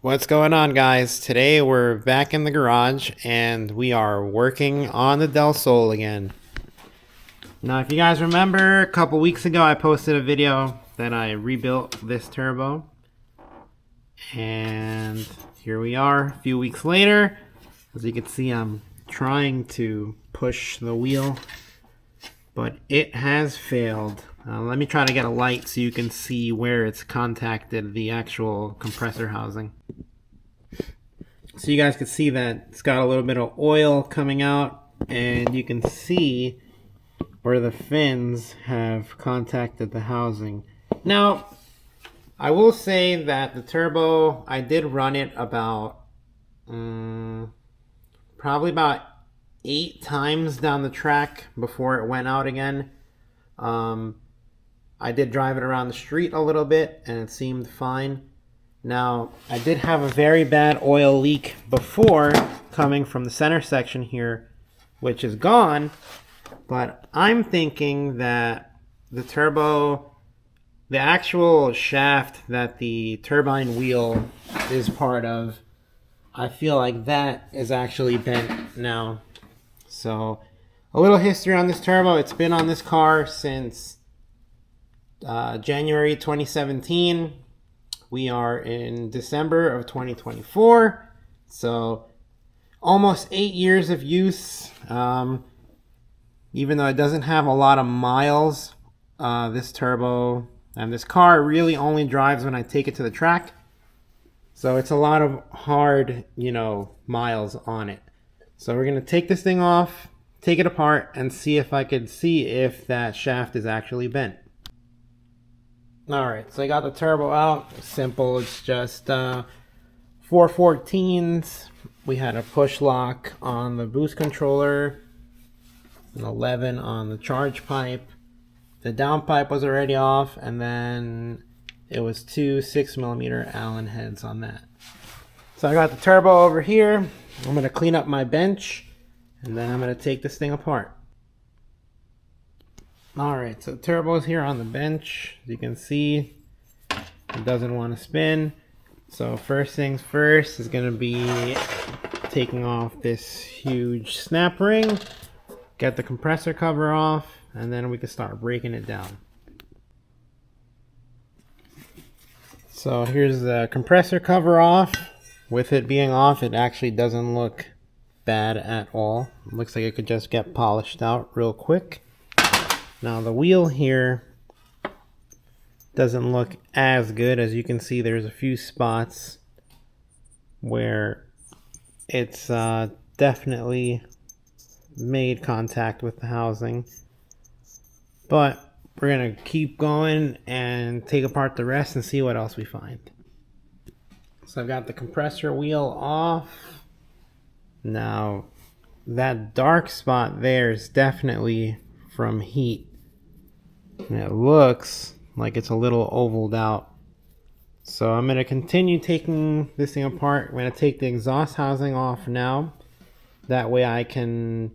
What's going on, guys? Today we're back in the garage and we are working on the Del Sol again. Now, if you guys remember, a couple weeks ago I posted a video that I rebuilt this turbo. And here we are a few weeks later. As you can see, I'm trying to push the wheel, but it has failed. Let me try to get a light so you can see where it's contacted the actual compressor housing. So you guys can see that it's got a little bit of oil coming out, and you can see where the fins have contacted the housing. Now, I will say that the turbo, I did run it about probably about 8 times down the track before it went out again. I did drive it around the street a little bit and it seemed fine. Now, I did have a very bad oil leak before coming from the center section here, which is gone, but I'm thinking that the turbo, the actual shaft that the turbine wheel is part of, I feel like that is actually bent now. So, a little history on this turbo. It's been on this car since January 2017. We are in December of 2024, so almost 8 years of use. Even though it doesn't have a lot of miles, this turbo and this car really only drives when I take it to the track, so it's a lot of hard, miles on it. So we're gonna take this thing off, take it apart, and see if I could see if that shaft is actually bent. Alright, so I got the turbo out. Simple, it's just 414s. We had a push lock on the boost controller, an 11 on the charge pipe. The down pipe was already off, and then it was 2 6mm Allen heads on that. So I got the turbo over here. I'm going to clean up my bench, and then I'm going to take this thing apart. Alright, so the turbo's here on the bench. As you can see, it doesn't want to spin. So first things first is going to be taking off this huge snap ring, get the compressor cover off, and then we can start breaking it down. So here's the compressor cover off. With it being off, it actually doesn't look bad at all. It looks like it could just get polished out real quick. Now the wheel here doesn't look as good. As you can see, there's a few spots where it's definitely made contact with the housing. But we're going to keep going and take apart the rest and see what else we find. So I've got the compressor wheel off. Now that dark spot there is definitely from heat, and it looks like it's a little ovaled out. So I'm going to continue taking this thing apart. I'm going to take the exhaust housing off now. That way I can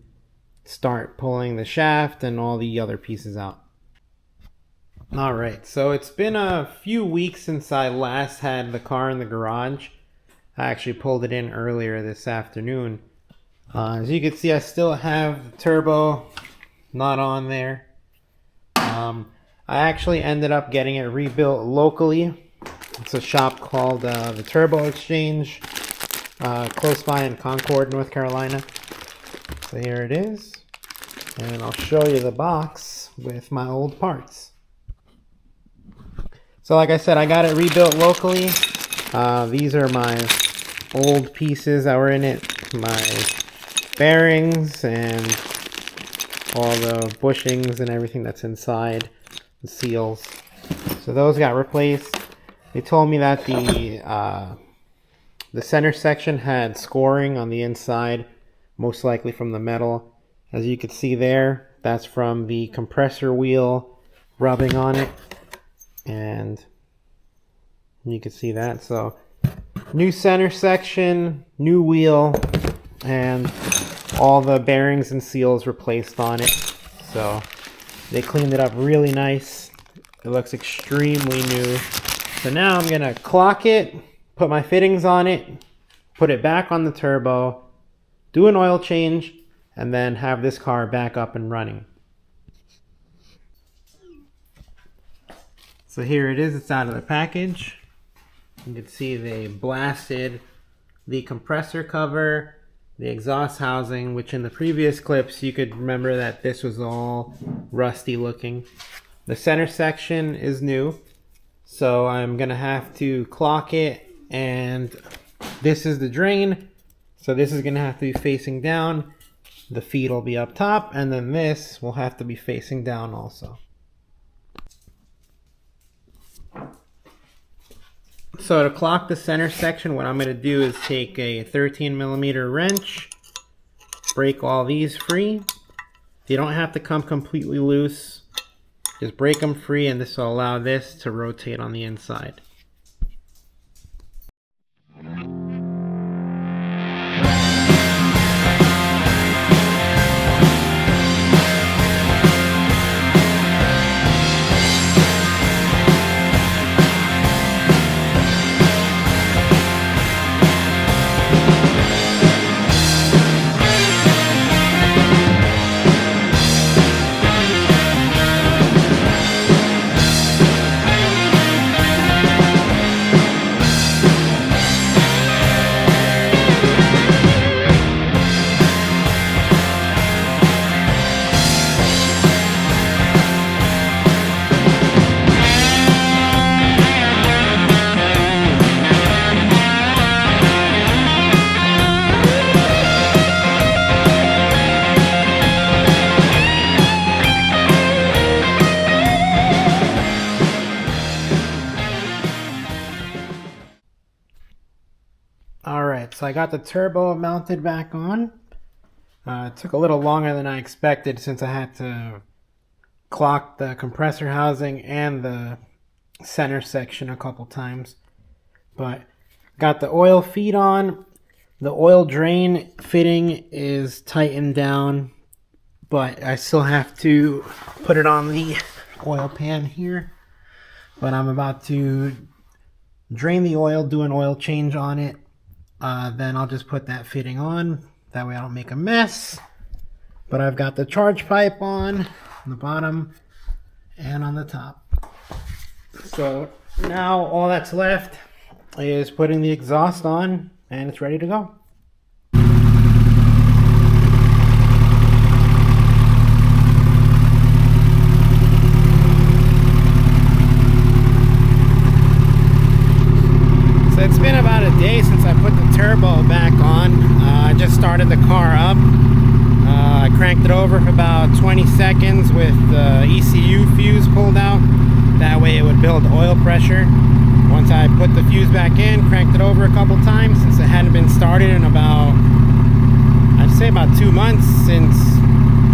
start pulling the shaft and all the other pieces out. Alright, so it's been a few weeks since I last had the car in the garage. I actually pulled it in earlier this afternoon. As you can see, I still have the turbo not on there. I actually ended up getting it rebuilt locally. It's a shop called the Turbo Exchange, close by in Concord, North Carolina. So here it is, and I'll show you the box with my old parts. So like I said, I got it rebuilt locally. These are my old pieces that were in it, my bearings and all the bushings and everything that's inside, the seals. So those got replaced. They told me that the center section had scoring on the inside, most likely from the metal. As you can see there, that's from the compressor wheel rubbing on it, and you can see that. So new center section, new wheel, and all the bearings and seals replaced on it. So they cleaned it up really nice. It looks extremely new. So now I'm gonna clock it, put my fittings on it, put it back on the turbo, do an oil change, and then have this car back up and running. So here it is, it's out of the package. You can see they blasted the compressor cover, the exhaust housing, which in the previous clips you could remember that this was all rusty looking. The center section is new, so I'm gonna have to clock it, and this is the drain, so this is gonna have to be facing down. The feed will be up top, and then this will have to be facing down also. So to clock the center section, what I'm going to do is take a 13mm wrench, break all these free. You don't have to come completely loose. Just break them free, and this will allow this to rotate on the inside. Alright, so I got the turbo mounted back on. It took a little longer than I expected since I had to clock the compressor housing and the center section a couple times. But got the oil feed on. The oil drain fitting is tightened down, but I still have to put it on the oil pan here. But I'm about to drain the oil, do an oil change on it. Then I'll just put that fitting on. That way I don't make a mess. But I've got the charge pipe on the bottom and on the top. So now all that's left is putting the exhaust on, and it's ready to go. So it's been about a day since I put the turbo back on. I just started the car up. I cranked it over for about 20 seconds with the ECU fuse pulled out. That way it would build oil pressure. Once I put the fuse back in, cranked it over a couple times since it hadn't been started in about, I'd say about 2 months, since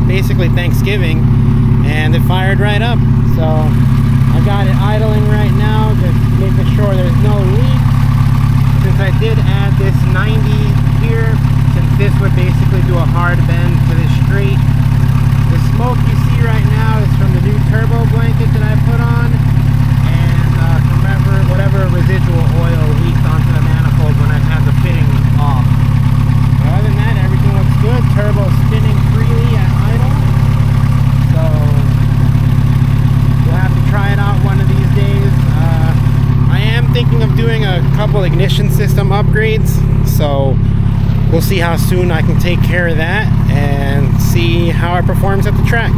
basically Thanksgiving, and it fired right up. So I got it idling right now, just making sure there's no leak. Since I did add this 90 here, since this would basically do a hard bend to the street. The smoke you see right now is from the new turbo blanket that I put on, and from whatever residual oil leaked onto the manifold when I had the fitting off. But other than that, everything looks good. Turbo spinning freely at idle. So we'll have to try it out one of these days. I am thinking of doing a couple ignition system upgrades, so we'll see how soon I can take care of that and see how it performs at the track.